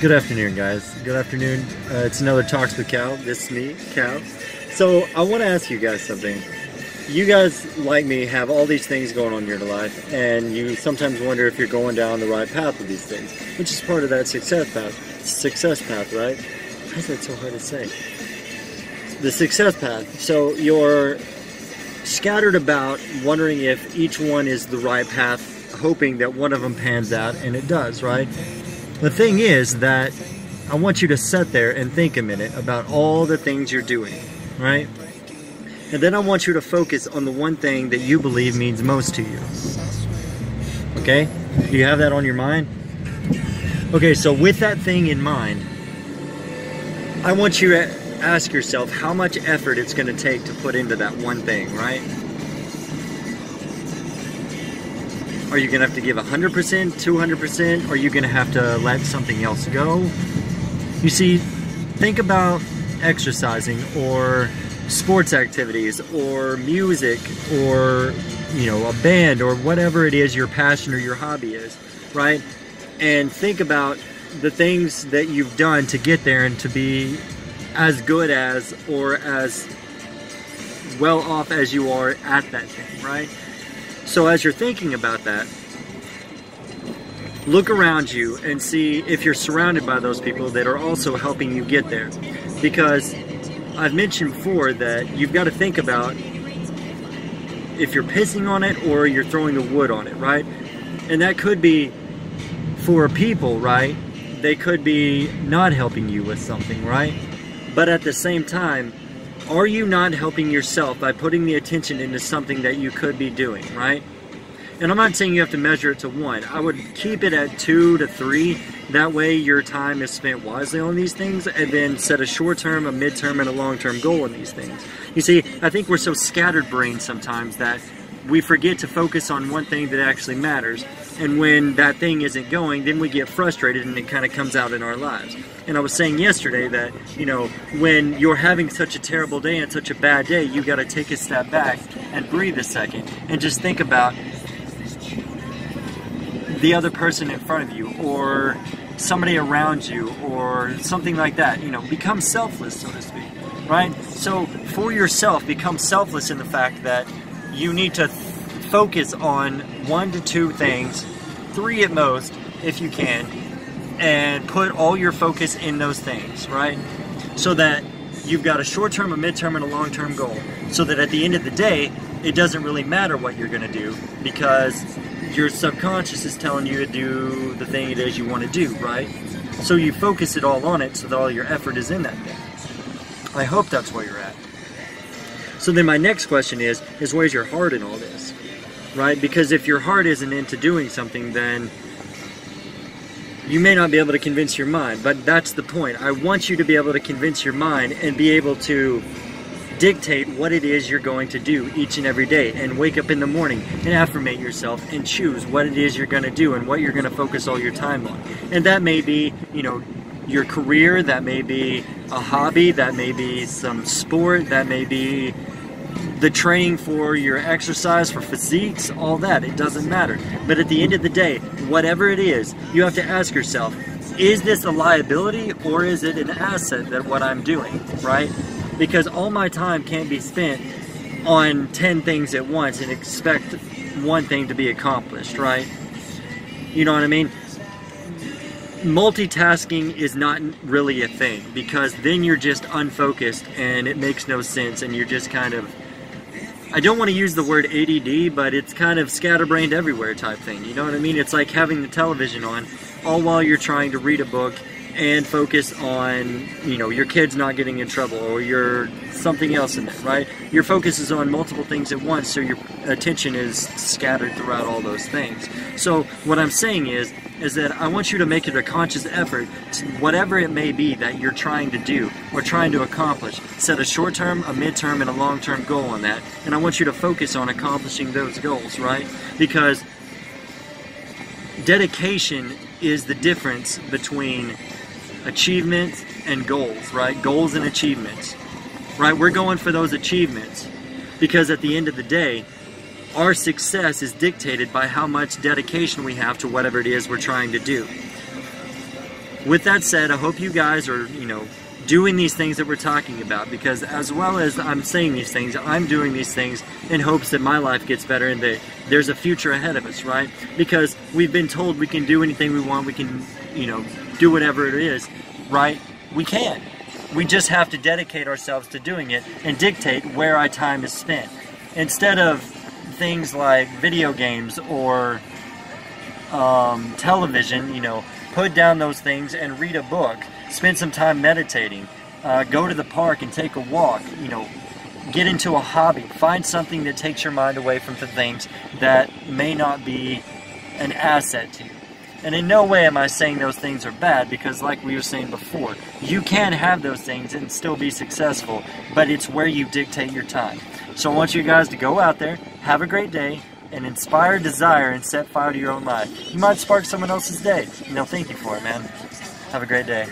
Good afternoon, guys. Good afternoon. It's another Talks with Cal. This is me, Cal. So I want to ask you guys something. You guys, like me, have all these things going on in your life, and you sometimes wonder if you're going down the right path with these things, which is part of that success path. Success path, right? Why is that so hard to say? The success path. So you're scattered about, wondering if each one is the right path, hoping that one of them pans out, and it does, right? The thing is that I want you to sit there and think a minute about all the things you're doing, right? And then I want you to focus on the one thing that you believe means most to you. Okay? Do you have that on your mind? Okay, so with that thing in mind, I want you to ask yourself how much effort it's going to take to put into that one thing, right? Are you going to have to give 100%, 200%? Are you going to have to let something else go? You see, think about exercising or sports activities or music or, you know, a band or whatever it is your passion or your hobby is, right? And think about the things that you've done to get there and to be as good as or as well off as you are at that thing, right? So as you're thinking about that, look around you and see if you're surrounded by those people that are also helping you get there. Because I've mentioned before that you've got to think about if you're pissing on it or you're throwing the wood on it, right? And that could be for people, right? They could be not helping you with something, right? But at the same time, are you not helping yourself by putting the attention into something that you could be doing, right? And I'm not saying you have to measure it to 1. I would keep it at 2 to 3. That way your time is spent wisely on these things, and then set a short-term, a mid-term, and a long-term goal in these things. You see, I think we're so scattered-brained sometimes that we forget to focus on one thing that actually matters. And when that thing isn't going, then we get frustrated and it kind of comes out in our lives. And I was saying yesterday that, you know, when you're having such a terrible day and such a bad day, you got to take a step back and breathe a second and just think about the other person in front of you or somebody around you or something like that. You know, become selfless, so to speak, right? So for yourself, become selfless in the fact that you need to focus on 1 to 2 things, 3 at most, if you can, and put all your focus in those things, right? So that you've got a short-term, a mid-term, and a long-term goal. So that at the end of the day, it doesn't really matter what you're going to do because your subconscious is telling you to do the thing it is you want to do, right? So you focus it all on it so that all your effort is in that thing. I hope that's where you're at. So then my next question is where's your heart in all this, right? Because if your heart isn't into doing something, then you may not be able to convince your mind. But that's the point. I want you to be able to convince your mind and be able to dictate what it is you're going to do each and every day, and wake up in the morning and affirmate yourself and choose what it is you're going to do and what you're going to focus all your time on. And that may be, you know, your career, that may be a hobby, that may be some sport, that may be the training for your exercise, for physiques, all that. It doesn't matter. But at the end of the day, whatever it is, you have to ask yourself, is this a liability or is it an asset that what I'm doing, right? Because all my time can't be spent on 10 things at once and expect one thing to be accomplished, right? You know what I mean? Multitasking is not really a thing, because then you're just unfocused and it makes no sense, and you're just kind of, I don't want to use the word ADD, but it's kind of scatterbrained everywhere type thing, you know what I mean? It's like having the television on all while you're trying to read a book and focus on, you know, your kids not getting in trouble or your something else in it, right? Your focus is on multiple things at once, so your attention is scattered throughout all those things. So what I'm saying is that I want you to make it a conscious effort to whatever it may be that you're trying to do or trying to accomplish. Set a short-term, a mid-term, and a long-term goal on that. And I want you to focus on accomplishing those goals, right? Because dedication is the difference between achievements and goals, right? Goals and achievements, right? We're going for those achievements because at the end of the day, our success is dictated by how much dedication we have to whatever it is we're trying to do. with that said, I hope you guys are, doing these things that we're talking about, because as well as I'm saying these things, I'm doing these things in hopes that my life gets better and that there's a future ahead of us, right? Because we've been told we can do anything we want, we can, do whatever it is, right? We can. We just have to dedicate ourselves to doing it and dictate where our time is spent. Instead of things like video games or television, put down those things and read a book. Spend some time meditating. Go to the park and take a walk. Get into a hobby. Find something that takes your mind away from the things that may not be an asset to you. And in no way am I saying those things are bad, because like we were saying before, you can have those things and still be successful, but it's where you dictate your time. So I want you guys to go out there, have a great day, and inspire desire and set fire to your own life. You might spark someone else's day. Thank you for it, man. Have a great day.